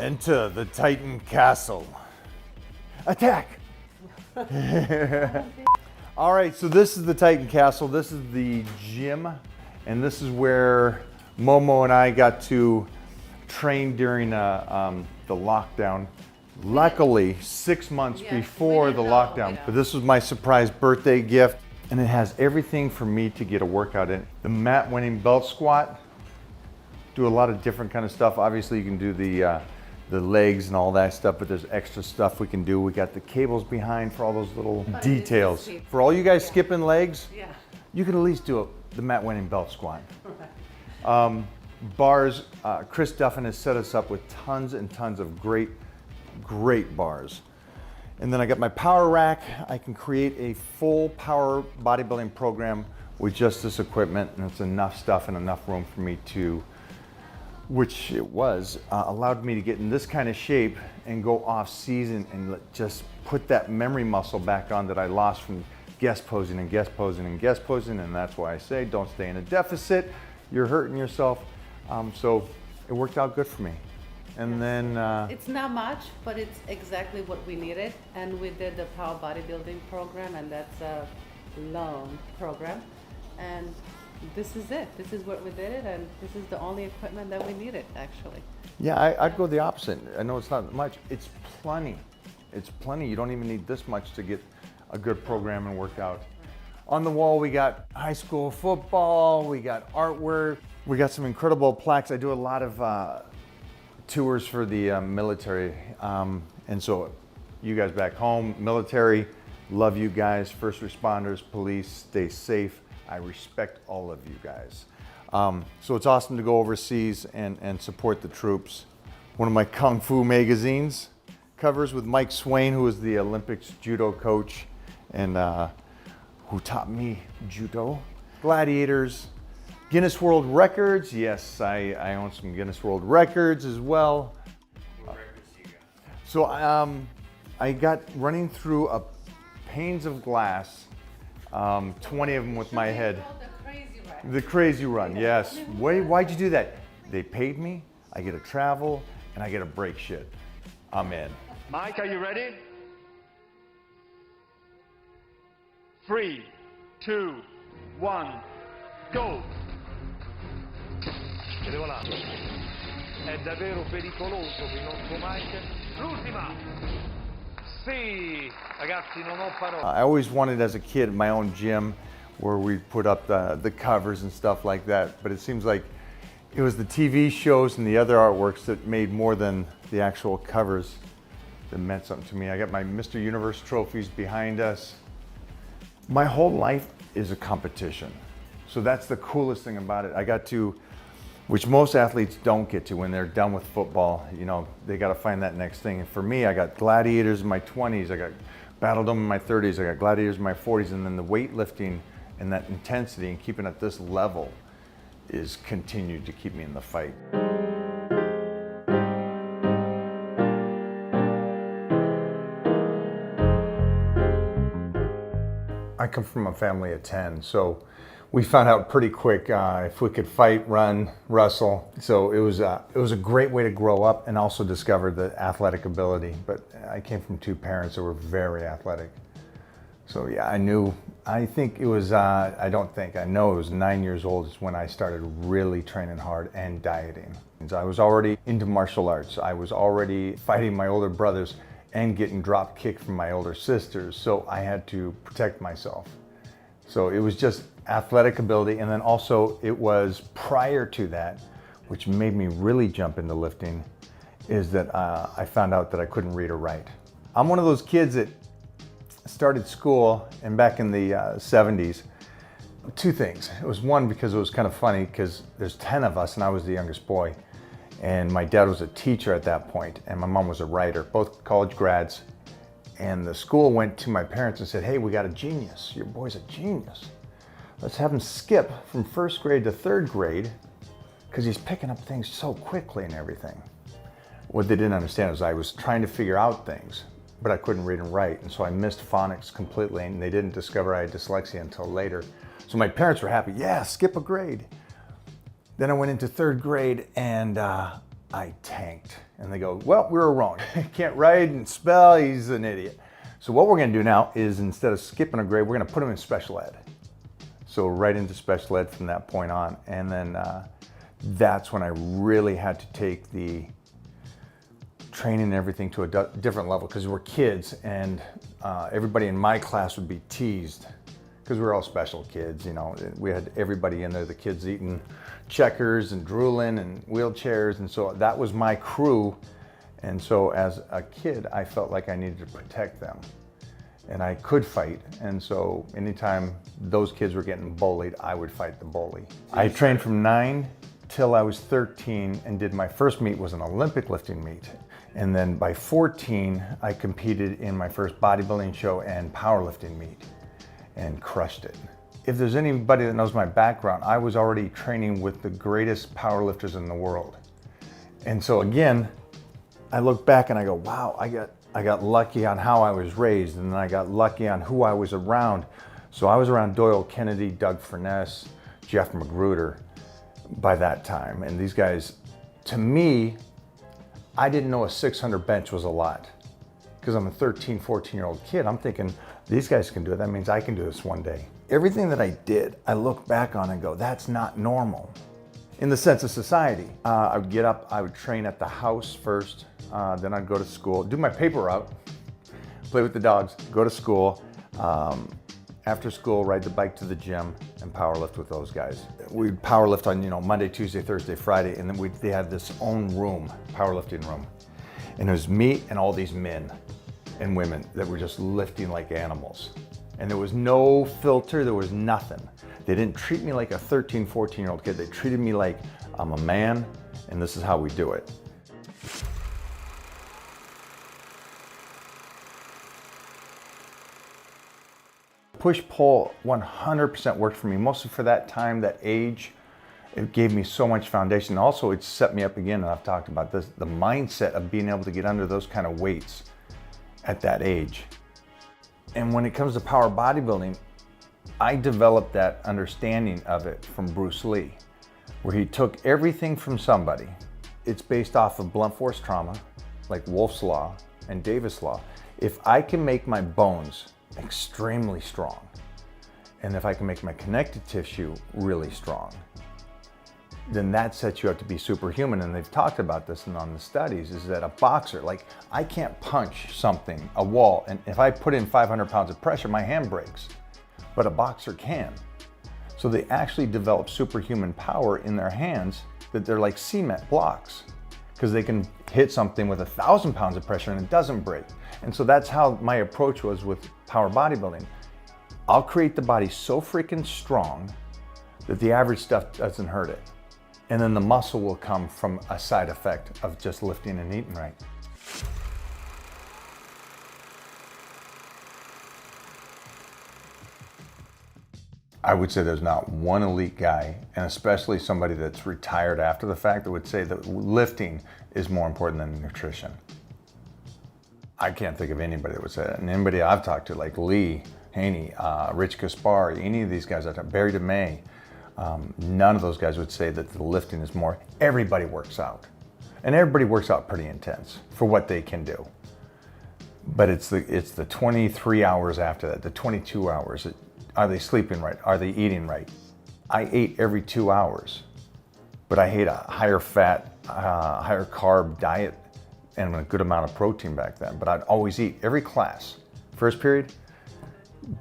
Enter the Titan Castle. Attack! All right, so this is the Titan Castle. This is the gym, and this is where Momo and I got to train during the lockdown. Luckily, 6 months before the lockdown. But this was my surprise birthday gift, and it has everything for me to get a workout in. The mat winning belt squat, do a lot of different kind of stuff. Obviously, you can do the legs and all that stuff, but there's extra stuff we can do. We got the cables behind for all those little details. For all you guys skipping legs, you can at least do the mat winning belt squat. Bars, Chris Duffin has set us up with tons and tons of great bars. And then I got my power rack. I can create a full power bodybuilding program with just this equipment, and it's enough stuff and enough room for me to, which it was, allowed me to get in this kind of shape and go off season and just put that memory muscle back on that I lost from guest posing and guest posing and guest posing. And that's why I say don't stay in a deficit. You're hurting yourself. So it worked out good for me. And then it's not much, but it's exactly what we needed. And we did the Power Bodybuilding program, and that's a long program. And this is it. This is what we did it, and this is the only equipment that we needed, actually. Yeah, I'd go the opposite. I know it's not much. It's plenty. It's plenty. You don't even need this much to get a good program and work out. On the wall, we got high school football. We got artwork. We got some incredible plaques. I do a lot of tours for the military. And so you guys back home, military, love you guys. First responders, police, stay safe. I respect all of you guys. So it's awesome to go overseas and support the troops. One of my Kung Fu magazines covers with Mike Swain, who was the Olympics judo coach and who taught me judo. Gladiators, Guinness World Records. Yes, I own some Guinness World Records as well. What records do you got? So I got running through a panes of glass, 20 of them with my head. The crazy run, yes. Why'd you do that? They paid me, I get to travel, and I get to break shit. I'm in. Mike, are you ready? 3, 2, 1, go! E voilà. È davvero pericoloso per il nostro Mike. L'ultima! Sì! Ragazzi, non ho parole. I always wanted as a kid my own gym where we'd put up the covers and stuff like that, but it seems like it was the TV shows and the other artworks that made more than the actual covers that meant something to me. I got my Mr. Universe trophies behind us. My whole life is a competition. So that's the coolest thing about it. I got to, which most athletes don't get to when they're done with football. You know, they got to find that next thing. And for me, I got gladiators in my 20s, I got battledom in my 30s, I got gladiators in my 40s, and then the weightlifting and that intensity and keeping at this level is continued to keep me in the fight. I come from a family of 10, so we found out pretty quick if we could fight, run, wrestle. So it was a great way to grow up and also discover the athletic ability. But I came from two parents that were very athletic. So yeah, I know it was 9 years old is when I started really training hard and dieting. I was already into martial arts. I was already fighting my older brothers and getting drop kicked from my older sisters. So I had to protect myself. So it was just athletic ability. And then also it was prior to that, which made me really jump into lifting, is that I found out that I couldn't read or write. I'm one of those kids that started school, and back in the 70s, two things. It was one, because it was kind of funny because there's 10 of us and I was the youngest boy. And my dad was a teacher at that point and my mom was a writer, both college grads. And the school went to my parents and said, hey, we got a genius. Your boy's a genius. Let's have him skip from 1st grade to 3rd grade because he's picking up things so quickly and everything. What they didn't understand was I was trying to figure out things, but I couldn't read and write. And so I missed phonics completely, and they didn't discover I had dyslexia until later. So my parents were happy, yeah, skip a grade. Then I went into 3rd grade and I tanked. And they go, well, we were wrong. Can't write and spell, he's an idiot. So what we're gonna do now is instead of skipping a grade, we're gonna put him in special ed. So right into special ed from that point on. And then that's when I really had to take the training and everything to a different level, because we're kids, and everybody in my class would be teased because we were all special kids. You know, we had everybody in there, the kids eating checkers and drooling and wheelchairs, and so that was my crew. And so as a kid, I felt like I needed to protect them, and I could fight. And so anytime those kids were getting bullied, I would fight the bully. I trained from 9 till I was 13, and did my first meet was an Olympic lifting meet. And then by 14, I competed in my first bodybuilding show and powerlifting meet and crushed it. If there's anybody that knows my background, I was already training with the greatest powerlifters in the world. And so again, I look back and I go, wow, I got lucky on how I was raised, and then I got lucky on who I was around. So I was around Doyle Kennedy, Doug Furness, Jeff Magruder by that time. And these guys, to me, I didn't know a 600 bench was a lot, because I'm a 13, 14-year-old kid. I'm thinking, these guys can do it. That means I can do this one day. Everything that I did, I look back on and go, that's not normal in the sense of society. I would get up, I would train at the house first, then I'd go to school, do my paper route, play with the dogs, go to school. After school, ride the bike to the gym and power lift with those guys. We'd power lift on, Monday, Tuesday, Thursday, Friday, and then they had this own room, powerlifting room. And it was me and all these men and women that were just lifting like animals. And there was no filter, there was nothing. They didn't treat me like a 13, 14-year-old kid. They treated me like I'm a man, and this is how we do it. Push-pull 100% worked for me, mostly for that time, that age. It gave me so much foundation. Also, it set me up again, and I've talked about this, the mindset of being able to get under those kind of weights at that age. And when it comes to power bodybuilding, I developed that understanding of it from Bruce Lee, where he took everything from somebody. It's based off of blunt force trauma, like Wolff's Law and Davis' Law. If I can make my bones extremely strong, and if I can make my connective tissue really strong, then that sets you up to be superhuman. And they've talked about this on the studies, is that a boxer, like, I can't punch something, a wall, and if I put in 500 pounds of pressure, my hand breaks, but a boxer can. So they actually develop superhuman power in their hands, that they're like cement blocks, because they can hit something with 1,000 pounds of pressure and it doesn't break. And so that's how my approach was with power bodybuilding. I'll create the body so freaking strong that the average stuff doesn't hurt it. And then the muscle will come from a side effect of just lifting and eating right. I would say there's not one elite guy, and especially somebody that's retired after the fact, that would say that lifting is more important than nutrition. I can't think of anybody that would say that. And anybody I've talked to, like Lee Haney, Rich Kaspar, any of these guys, Barry DeMay, none of those guys would say that the lifting is more. Everybody works out, and everybody works out pretty intense for what they can do. But it's the 23 hours after that, the 22 hours. Are they sleeping right? Are they eating right? I ate every 2 hours, but I ate a higher fat, higher carb diet and a good amount of protein back then. But I'd always eat every class. First period,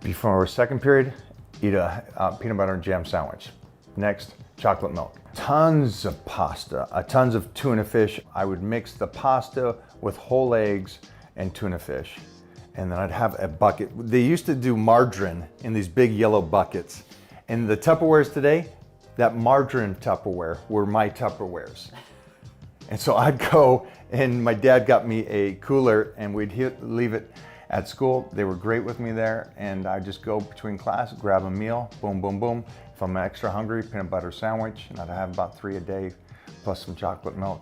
before second period, eat a peanut butter and jam sandwich. Next, chocolate milk. Tons of pasta, tons of tuna fish. I would mix the pasta with whole eggs and tuna fish. And then I'd have a bucket. They used to do margarine in these big yellow buckets. And the Tupperwares today, that margarine Tupperware were my Tupperwares. And so I'd go, and my dad got me a cooler, and we'd leave it at school. They were great with me there, and I'd just go between class, grab a meal, boom, boom, boom. If I'm extra hungry, peanut butter sandwich, and I'd have about 3 a day, plus some chocolate milk.